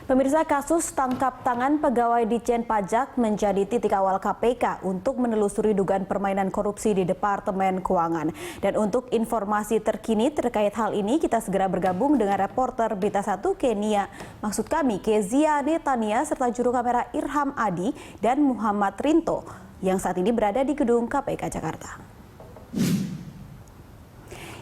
Pemirsa, kasus tangkap tangan pegawai Ditjen Pajak menjadi titik awal KPK untuk menelusuri dugaan permainan korupsi di Departemen Keuangan. Dan untuk informasi terkini terkait hal ini, kita segera bergabung dengan reporter Berita 1 Kezia Netania serta juru kamera Irham Adi dan Muhammad Rinto yang saat ini berada di gedung KPK Jakarta.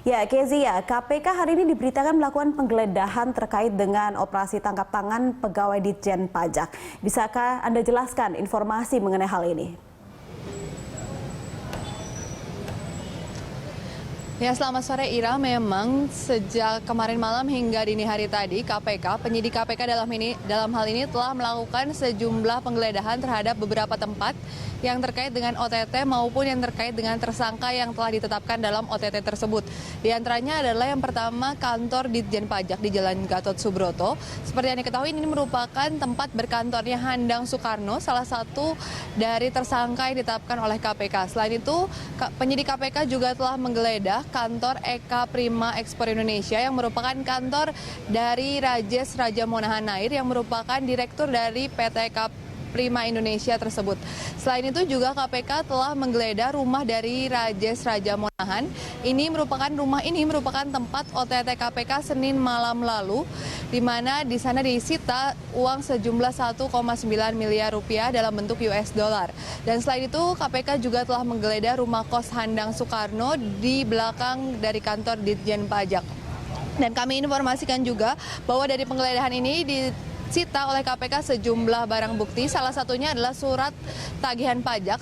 Ya, Kezia, KPK hari ini diberitakan melakukan penggeledahan terkait dengan operasi tangkap tangan pegawai Ditjen Pajak. Bisakah Anda jelaskan informasi mengenai hal ini? Ya, selamat sore Ira. Memang sejak kemarin malam hingga dini hari tadi penyidik KPK dalam hal ini telah melakukan sejumlah penggeledahan terhadap beberapa tempat yang terkait dengan OTT maupun yang terkait dengan tersangka yang telah ditetapkan dalam OTT tersebut. Di antaranya adalah yang pertama kantor Ditjen Pajak di Jalan Gatot Subroto. Seperti yang diketahui ini merupakan tempat berkantornya Handang Soekarno, salah satu dari tersangka yang ditetapkan oleh KPK. Selain itu, penyidik KPK juga telah menggeledah kantor Eka Prima Ekspor Indonesia yang merupakan kantor dari Rajes Raja Monahan Air yang merupakan direktur dari PT Eka Prima Indonesia tersebut. Selain itu juga KPK telah menggeledah rumah dari Rajes Raja Monahan. Rumah ini merupakan tempat OTT KPK Senin malam lalu, di mana di sana disita uang sejumlah 1,9 miliar rupiah dalam bentuk US dollar. Dan selain itu KPK juga telah menggeledah rumah kos Handang Soekarno di belakang dari kantor Ditjen Pajak. Dan kami informasikan juga bahwa dari penggeledahan ini disita oleh KPK sejumlah barang bukti, salah satunya adalah surat tagihan pajak.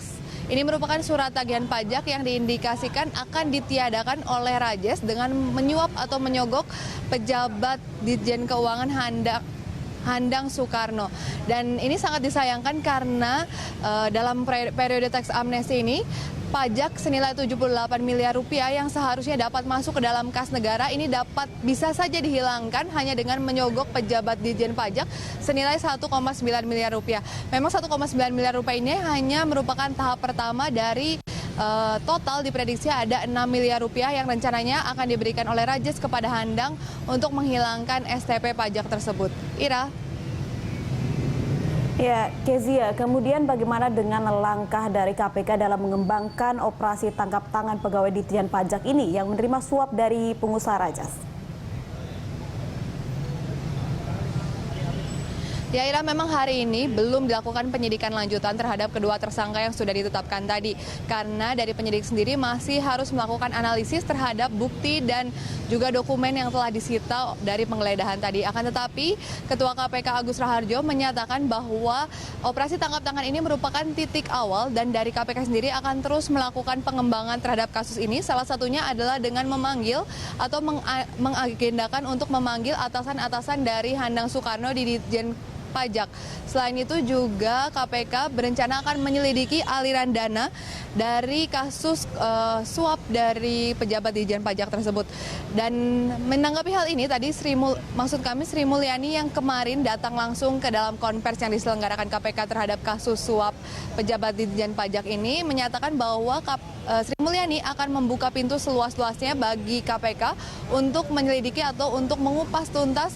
Ini merupakan surat tagihan pajak yang diindikasikan akan ditiadakan oleh Rajes dengan menyuap atau menyogok pejabat Ditjen Keuangan Handang Soekarno. Dan ini sangat disayangkan karena dalam periode tax amnesty ini pajak senilai 78 miliar rupiah yang seharusnya dapat masuk ke dalam kas negara ini bisa saja dihilangkan hanya dengan menyogok pejabat Ditjen Pajak senilai 1,9 miliar rupiah. Memang 1,9 miliar rupiah ini hanya merupakan tahap pertama dari total diprediksi ada 6 miliar rupiah yang rencananya akan diberikan oleh Rajes kepada Handang untuk menghilangkan STP pajak tersebut. Ira. Ya, Kezia, kemudian bagaimana dengan langkah dari KPK dalam mengembangkan operasi tangkap tangan pegawai Ditjen Pajak ini yang menerima suap dari pengusaha Rajes? Ya Ira, memang hari ini belum dilakukan penyidikan lanjutan terhadap kedua tersangka yang sudah ditetapkan tadi. Karena dari penyidik sendiri masih harus melakukan analisis terhadap bukti dan juga dokumen yang telah disita dari penggeledahan tadi. Akan tetapi, Ketua KPK Agus Raharjo menyatakan bahwa operasi tangkap tangan ini merupakan titik awal dan dari KPK sendiri akan terus melakukan pengembangan terhadap kasus ini. Salah satunya adalah dengan memanggil atau mengagendakan untuk memanggil atasan-atasan dari Handang Soekarno di Ditjen Pajak. Selain itu juga KPK berencana akan menyelidiki aliran dana dari kasus suap dari pejabat Ditjen Pajak tersebut. Dan menanggapi hal ini tadi Sri Mulyani yang kemarin datang langsung ke dalam konversi yang diselenggarakan KPK terhadap kasus suap pejabat Ditjen Pajak ini menyatakan bahwa Sri Mulyani akan membuka pintu seluas-luasnya bagi KPK untuk menyelidiki atau untuk mengupas tuntas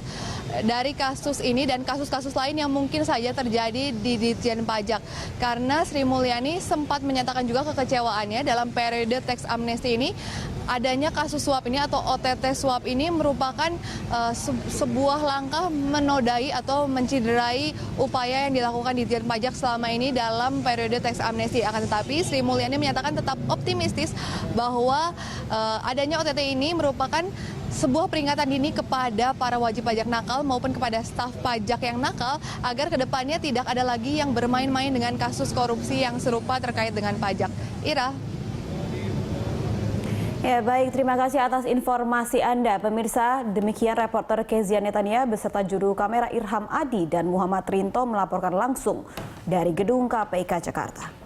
dari kasus ini dan kasus-kasus lain yang mungkin saja terjadi di Ditjen Pajak. Karena Sri Mulyani sempat menyatakan juga kekecewaannya dalam periode tax amnesty ini adanya kasus suap ini atau OTT suap ini merupakan sebuah langkah menodai atau menciderai upaya yang dilakukan Ditjen Pajak selama ini dalam periode tax amnesty. Akan tetapi Sri Mulyani menyatakan tetap optimistis bahwa adanya OTT ini merupakan sebuah peringatan dini kepada para wajib pajak nakal maupun kepada staf pajak yang nakal agar kedepannya tidak ada lagi yang bermain-main dengan kasus korupsi yang serupa terkait dengan pajak. Ira. Ya, baik, terima kasih atas informasi Anda. Pemirsa, demikian reporter Kezia Netania beserta juru kamera Irham Adi dan Muhammad Rinto melaporkan langsung dari gedung KPK Jakarta.